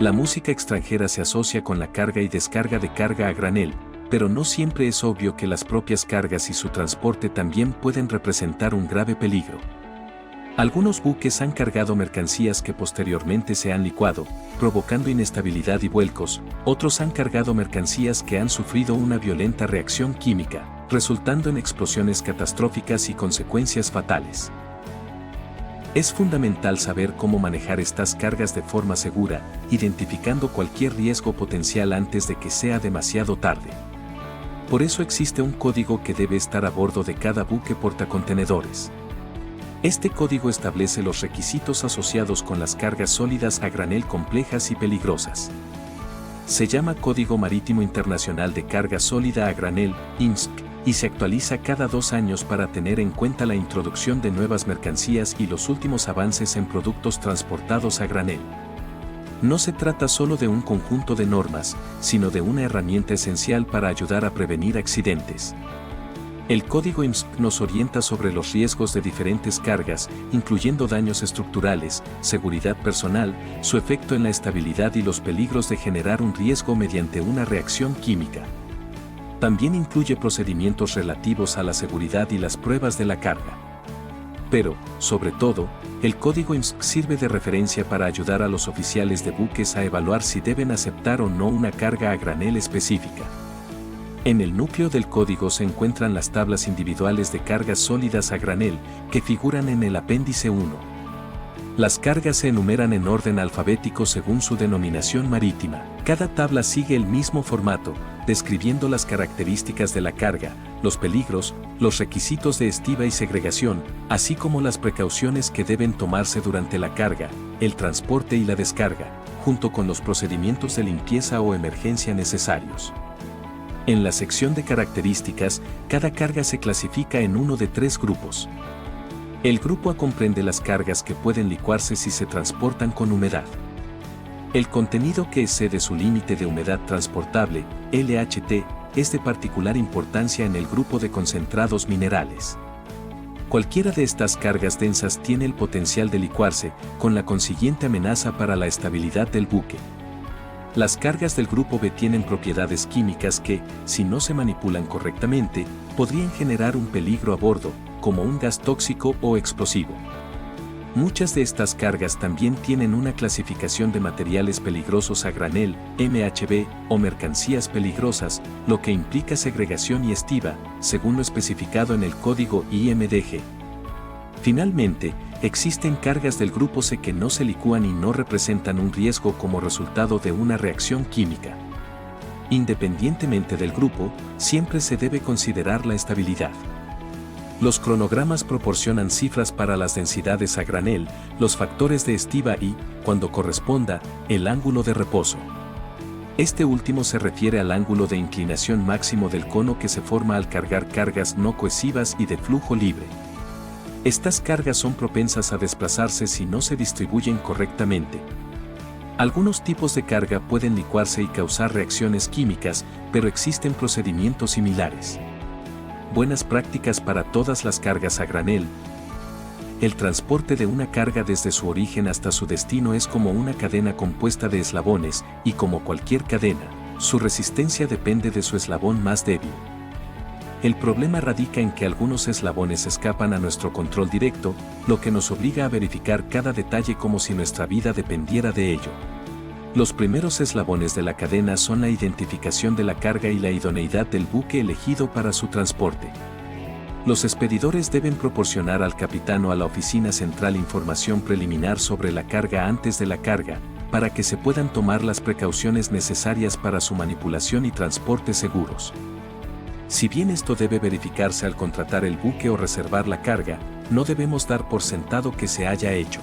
La música extranjera se asocia con la carga y descarga de carga a granel, pero no siempre es obvio que las propias cargas y su transporte también pueden representar un grave peligro. Algunos buques han cargado mercancías que posteriormente se han licuado, provocando inestabilidad y vuelcos. Otros han cargado mercancías que han sufrido una violenta reacción química, resultando en explosiones catastróficas y consecuencias fatales. Es fundamental saber cómo manejar estas cargas de forma segura, identificando cualquier riesgo potencial antes de que sea demasiado tarde. Por eso existe un código que debe estar a bordo de cada buque portacontenedores. Este código establece los requisitos asociados con las cargas sólidas a granel complejas y peligrosas. Se llama Código Marítimo Internacional de Carga Sólida a Granel, IMSC, y se actualiza cada 2 años para tener en cuenta la introducción de nuevas mercancías y los últimos avances en productos transportados a granel. No se trata solo de un conjunto de normas, sino de una herramienta esencial para ayudar a prevenir accidentes. El código IMSC nos orienta sobre los riesgos de diferentes cargas, incluyendo daños estructurales, seguridad personal, su efecto en la estabilidad y los peligros de generar un riesgo mediante una reacción química. También incluye procedimientos relativos a la seguridad y las pruebas de la carga. Pero, sobre todo, el código IMSC sirve de referencia para ayudar a los oficiales de buques a evaluar si deben aceptar o no una carga a granel específica. En el núcleo del código se encuentran las tablas individuales de cargas sólidas a granel, que figuran en el apéndice 1. Las cargas se enumeran en orden alfabético según su denominación marítima. Cada tabla sigue el mismo formato, describiendo las características de la carga, los peligros, los requisitos de estiva y segregación, así como las precauciones que deben tomarse durante la carga, el transporte y la descarga, junto con los procedimientos de limpieza o emergencia necesarios. En la sección de características, cada carga se clasifica en uno de 3 grupos. El grupo A comprende las cargas que pueden licuarse si se transportan con humedad. El contenido que excede su límite de humedad transportable, LHT, es de particular importancia en el grupo de concentrados minerales. Cualquiera de estas cargas densas tiene el potencial de licuarse, con la consiguiente amenaza para la estabilidad del buque. Las cargas del grupo B tienen propiedades químicas que, si no se manipulan correctamente, podrían generar un peligro a bordo, como un gas tóxico o explosivo. Muchas de estas cargas también tienen una clasificación de materiales peligrosos a granel, MHB, o mercancías peligrosas, lo que implica segregación y estiva, según lo especificado en el código IMDG. Finalmente, existen cargas del grupo C que no se licúan y no representan un riesgo como resultado de una reacción química. Independientemente del grupo, siempre se debe considerar la estabilidad. Los cronogramas proporcionan cifras para las densidades a granel, los factores de estiva y, cuando corresponda, el ángulo de reposo. Este último se refiere al ángulo de inclinación máximo del cono que se forma al cargar cargas no cohesivas y de flujo libre. Estas cargas son propensas a desplazarse si no se distribuyen correctamente. Algunos tipos de carga pueden licuarse y causar reacciones químicas, pero existen procedimientos similares. Buenas prácticas para todas las cargas a granel. El transporte de una carga desde su origen hasta su destino es como una cadena compuesta de eslabones, y como cualquier cadena, su resistencia depende de su eslabón más débil. El problema radica en que algunos eslabones escapan a nuestro control directo, lo que nos obliga a verificar cada detalle como si nuestra vida dependiera de ello. Los primeros eslabones de la cadena son la identificación de la carga y la idoneidad del buque elegido para su transporte. Los expedidores deben proporcionar al capitán o a la oficina central información preliminar sobre la carga antes de la carga, para que se puedan tomar las precauciones necesarias para su manipulación y transporte seguros. Si bien esto debe verificarse al contratar el buque o reservar la carga, no debemos dar por sentado que se haya hecho.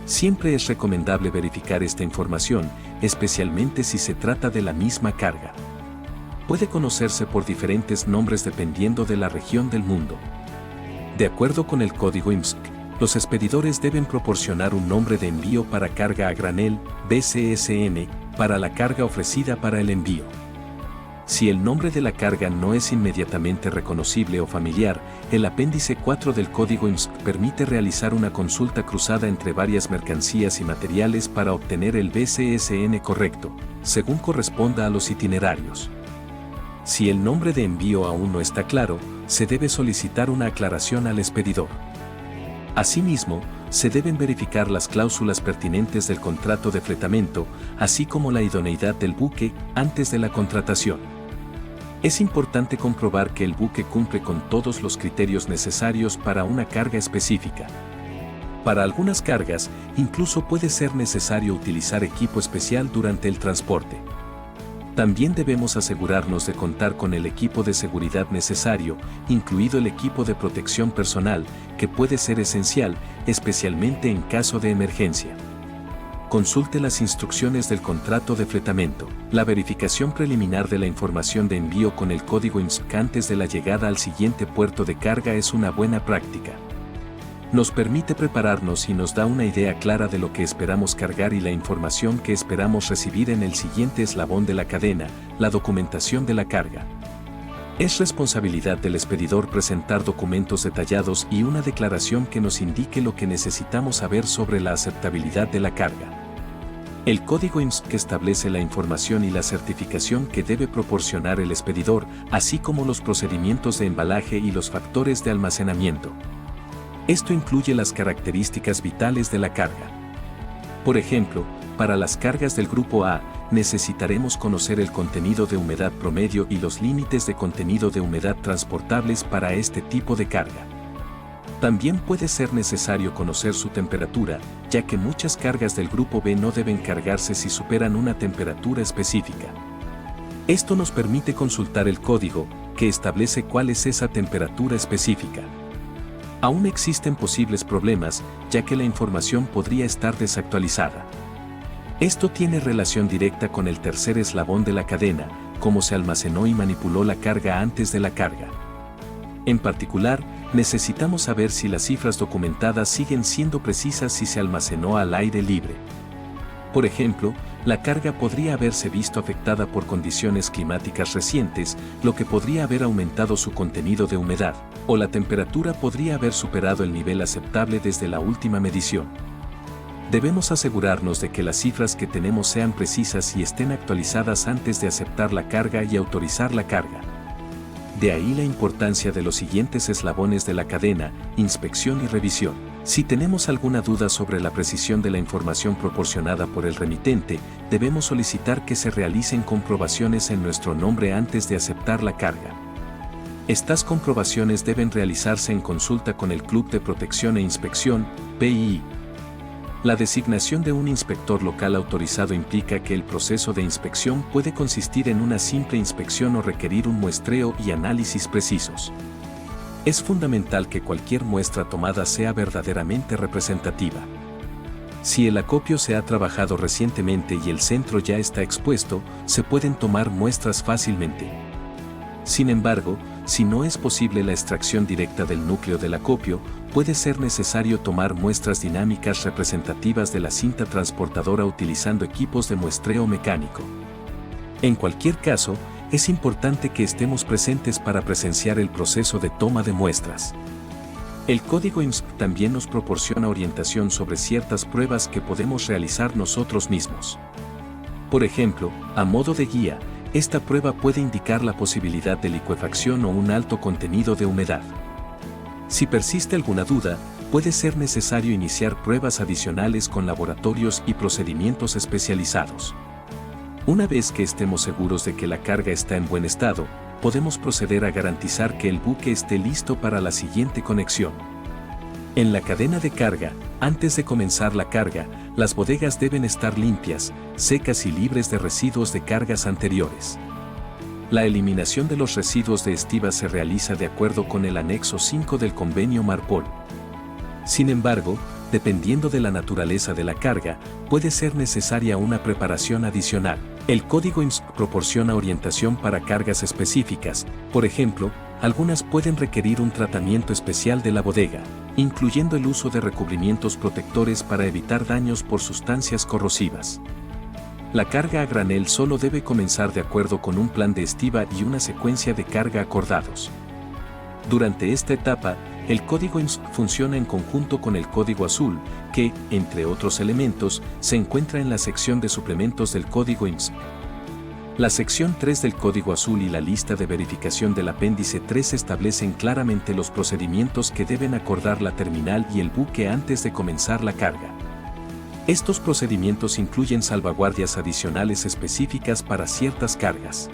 Siempre es recomendable verificar esta información, especialmente si se trata de la misma carga. Puede conocerse por diferentes nombres dependiendo de la región del mundo. De acuerdo con el código IMSC, los expedidores deben proporcionar un nombre de envío para carga a granel, BCSN, para la carga ofrecida para el envío. Si el nombre de la carga no es inmediatamente reconocible o familiar, el apéndice 4 del código IMSC permite realizar una consulta cruzada entre varias mercancías y materiales para obtener el BCSN correcto, según corresponda a los itinerarios. Si el nombre de envío aún no está claro, se debe solicitar una aclaración al expedidor. Asimismo, se deben verificar las cláusulas pertinentes del contrato de fletamento, así como la idoneidad del buque antes de la contratación. Es importante comprobar que el buque cumple con todos los criterios necesarios para una carga específica. Para algunas cargas, incluso puede ser necesario utilizar equipo especial durante el transporte. También debemos asegurarnos de contar con el equipo de seguridad necesario, incluido el equipo de protección personal, que puede ser esencial, especialmente en caso de emergencia. Consulte las instrucciones del contrato de fletamento. La verificación preliminar de la información de envío con el código IMSC antes de la llegada al siguiente puerto de carga es una buena práctica. Nos permite prepararnos y nos da una idea clara de lo que esperamos cargar y la información que esperamos recibir en el siguiente eslabón de la cadena, la documentación de la carga. Es responsabilidad del expedidor presentar documentos detallados y una declaración que nos indique lo que necesitamos saber sobre la aceptabilidad de la carga. El código IMSC establece la información y la certificación que debe proporcionar el expedidor, así como los procedimientos de embalaje y los factores de almacenamiento. Esto incluye las características vitales de la carga. Por ejemplo, para las cargas del grupo A, necesitaremos conocer el contenido de humedad promedio y los límites de contenido de humedad transportables para este tipo de carga. También puede ser necesario conocer su temperatura, ya que muchas cargas del grupo B no deben cargarse si superan una temperatura específica. Esto nos permite consultar el código, que establece cuál es esa temperatura específica. Aún existen posibles problemas, ya que la información podría estar desactualizada. Esto tiene relación directa con el tercer eslabón de la cadena, cómo se almacenó y manipuló la carga antes de la carga. En particular, necesitamos saber si las cifras documentadas siguen siendo precisas y se almacenó al aire libre. Por ejemplo, la carga podría haberse visto afectada por condiciones climáticas recientes, lo que podría haber aumentado su contenido de humedad, o la temperatura podría haber superado el nivel aceptable desde la última medición. Debemos asegurarnos de que las cifras que tenemos sean precisas y estén actualizadas antes de aceptar la carga y autorizar la carga. De ahí la importancia de los siguientes eslabones de la cadena: inspección y revisión. Si tenemos alguna duda sobre la precisión de la información proporcionada por el remitente, debemos solicitar que se realicen comprobaciones en nuestro nombre antes de aceptar la carga. Estas comprobaciones deben realizarse en consulta con el Club de Protección e Inspección, PII. La designación de un inspector local autorizado implica que el proceso de inspección puede consistir en una simple inspección o requerir un muestreo y análisis precisos. Es fundamental que cualquier muestra tomada sea verdaderamente representativa. Si el acopio se ha trabajado recientemente y el centro ya está expuesto, se pueden tomar muestras fácilmente. Sin embargo, si no es posible la extracción directa del núcleo del acopio, puede ser necesario tomar muestras dinámicas representativas de la cinta transportadora utilizando equipos de muestreo mecánico. En cualquier caso, es importante que estemos presentes para presenciar el proceso de toma de muestras. El código IMSC también nos proporciona orientación sobre ciertas pruebas que podemos realizar nosotros mismos. Por ejemplo, a modo de guía, esta prueba puede indicar la posibilidad de licuefacción o un alto contenido de humedad. Si persiste alguna duda, puede ser necesario iniciar pruebas adicionales con laboratorios y procedimientos especializados. Una vez que estemos seguros de que la carga está en buen estado, podemos proceder a garantizar que el buque esté listo para la siguiente conexión. En la cadena de carga, antes de comenzar la carga, las bodegas deben estar limpias, secas y libres de residuos de cargas anteriores. La eliminación de los residuos de estiva se realiza de acuerdo con el anexo 5 del convenio Marpol. Sin embargo, dependiendo de la naturaleza de la carga, puede ser necesaria una preparación adicional. El código IMSC proporciona orientación para cargas específicas, por ejemplo, algunas pueden requerir un tratamiento especial de la bodega, incluyendo el uso de recubrimientos protectores para evitar daños por sustancias corrosivas. La carga a granel solo debe comenzar de acuerdo con un plan de estiba y una secuencia de carga acordados. Durante esta etapa, el código IMSS funciona en conjunto con el código azul, que, entre otros elementos, se encuentra en la sección de suplementos del código IMSS. La sección 3 del código azul y la lista de verificación del apéndice 3 establecen claramente los procedimientos que deben acordar la terminal y el buque antes de comenzar la carga. Estos procedimientos incluyen salvaguardias adicionales específicas para ciertas cargas.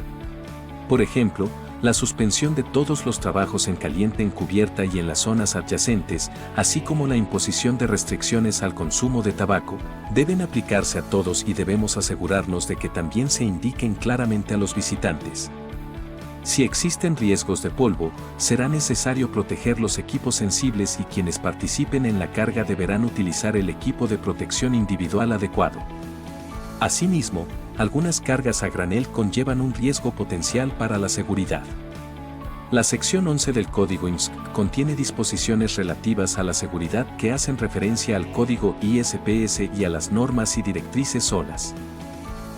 Por ejemplo, la suspensión de todos los trabajos en caliente en cubierta y en las zonas adyacentes, así como la imposición de restricciones al consumo de tabaco, deben aplicarse a todos y debemos asegurarnos de que también se indiquen claramente a los visitantes. Si existen riesgos de polvo, será necesario proteger los equipos sensibles y quienes participen en la carga deberán utilizar el equipo de protección individual adecuado. Asimismo, algunas cargas a granel conllevan un riesgo potencial para la seguridad. La sección 11 del código IMSS contiene disposiciones relativas a la seguridad que hacen referencia al código ISPS y a las normas y directrices SOLAS.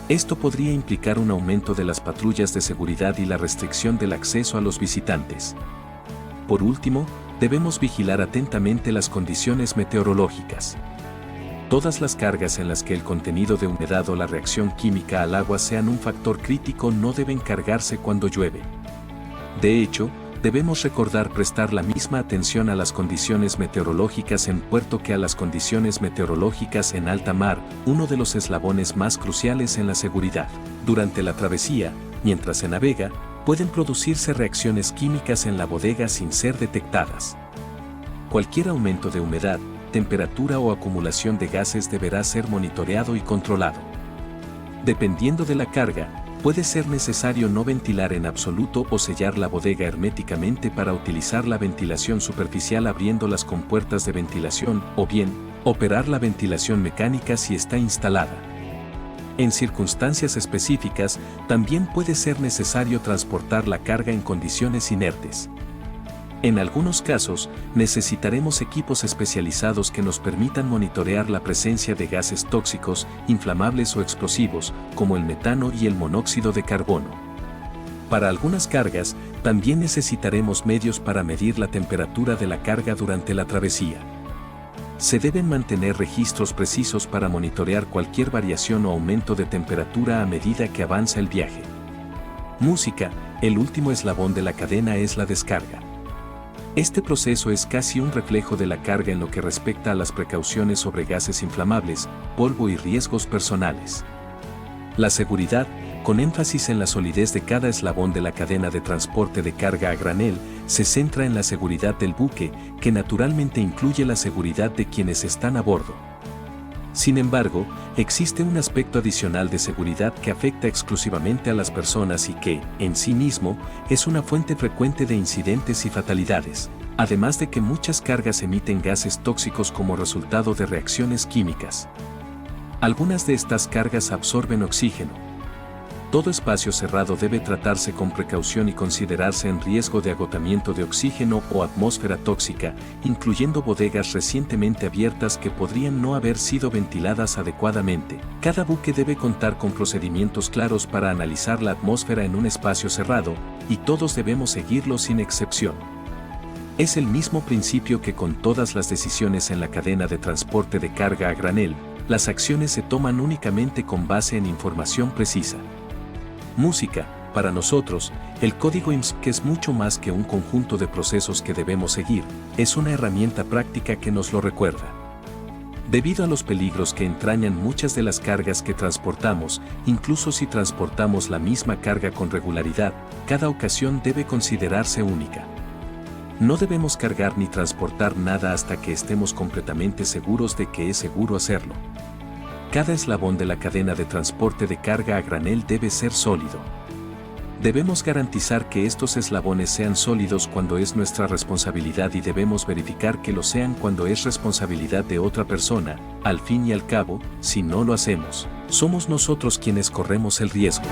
Esto podría implicar un aumento de las patrullas de seguridad y la restricción del acceso a los visitantes. Por último, debemos vigilar atentamente las condiciones meteorológicas. Todas las cargas en las que el contenido de humedad o la reacción química al agua sean un factor crítico no deben cargarse cuando llueve. De hecho, debemos recordar prestar la misma atención a las condiciones meteorológicas en puerto que a las condiciones meteorológicas en alta mar, uno de los eslabones más cruciales en la seguridad. Durante la travesía, mientras se navega, pueden producirse reacciones químicas en la bodega sin ser detectadas. Cualquier aumento de humedad, temperatura o acumulación de gases deberá ser monitoreado y controlado. Dependiendo de la carga, puede ser necesario no ventilar en absoluto o sellar la bodega herméticamente para utilizar la ventilación superficial abriendo las compuertas de ventilación o bien, operar la ventilación mecánica si está instalada. En circunstancias específicas, también puede ser necesario transportar la carga en condiciones inertes. En algunos casos, necesitaremos equipos especializados que nos permitan monitorear la presencia de gases tóxicos, inflamables o explosivos, como el metano y el monóxido de carbono. Para algunas cargas, también necesitaremos medios para medir la temperatura de la carga durante la travesía. Se deben mantener registros precisos para monitorear cualquier variación o aumento de temperatura a medida que avanza el viaje. Música, el último eslabón de la cadena es la descarga. Este proceso es casi un reflejo de la carga en lo que respecta a las precauciones sobre gases inflamables, polvo y riesgos personales. La seguridad, con énfasis en la solidez de cada eslabón de la cadena de transporte de carga a granel, se centra en la seguridad del buque, que naturalmente incluye la seguridad de quienes están a bordo. Sin embargo, existe un aspecto adicional de seguridad que afecta exclusivamente a las personas y que, en sí mismo, es una fuente frecuente de incidentes y fatalidades, además de que muchas cargas emiten gases tóxicos como resultado de reacciones químicas. Algunas de estas cargas absorben oxígeno. Todo espacio cerrado debe tratarse con precaución y considerarse en riesgo de agotamiento de oxígeno o atmósfera tóxica, incluyendo bodegas recientemente abiertas que podrían no haber sido ventiladas adecuadamente. Cada buque debe contar con procedimientos claros para analizar la atmósfera en un espacio cerrado, y todos debemos seguirlo sin excepción. Es el mismo principio que con todas las decisiones en la cadena de transporte de carga a granel, las acciones se toman únicamente con base en información precisa. Música, para nosotros, el código IMSS, que es mucho más que un conjunto de procesos que debemos seguir, es una herramienta práctica que nos lo recuerda. Debido a los peligros que entrañan muchas de las cargas que transportamos, incluso si transportamos la misma carga con regularidad, cada ocasión debe considerarse única. No debemos cargar ni transportar nada hasta que estemos completamente seguros de que es seguro hacerlo. Cada eslabón de la cadena de transporte de carga a granel debe ser sólido. Debemos garantizar que estos eslabones sean sólidos cuando es nuestra responsabilidad y debemos verificar que lo sean cuando es responsabilidad de otra persona. Al fin y al cabo, si no lo hacemos, somos nosotros quienes corremos el riesgo.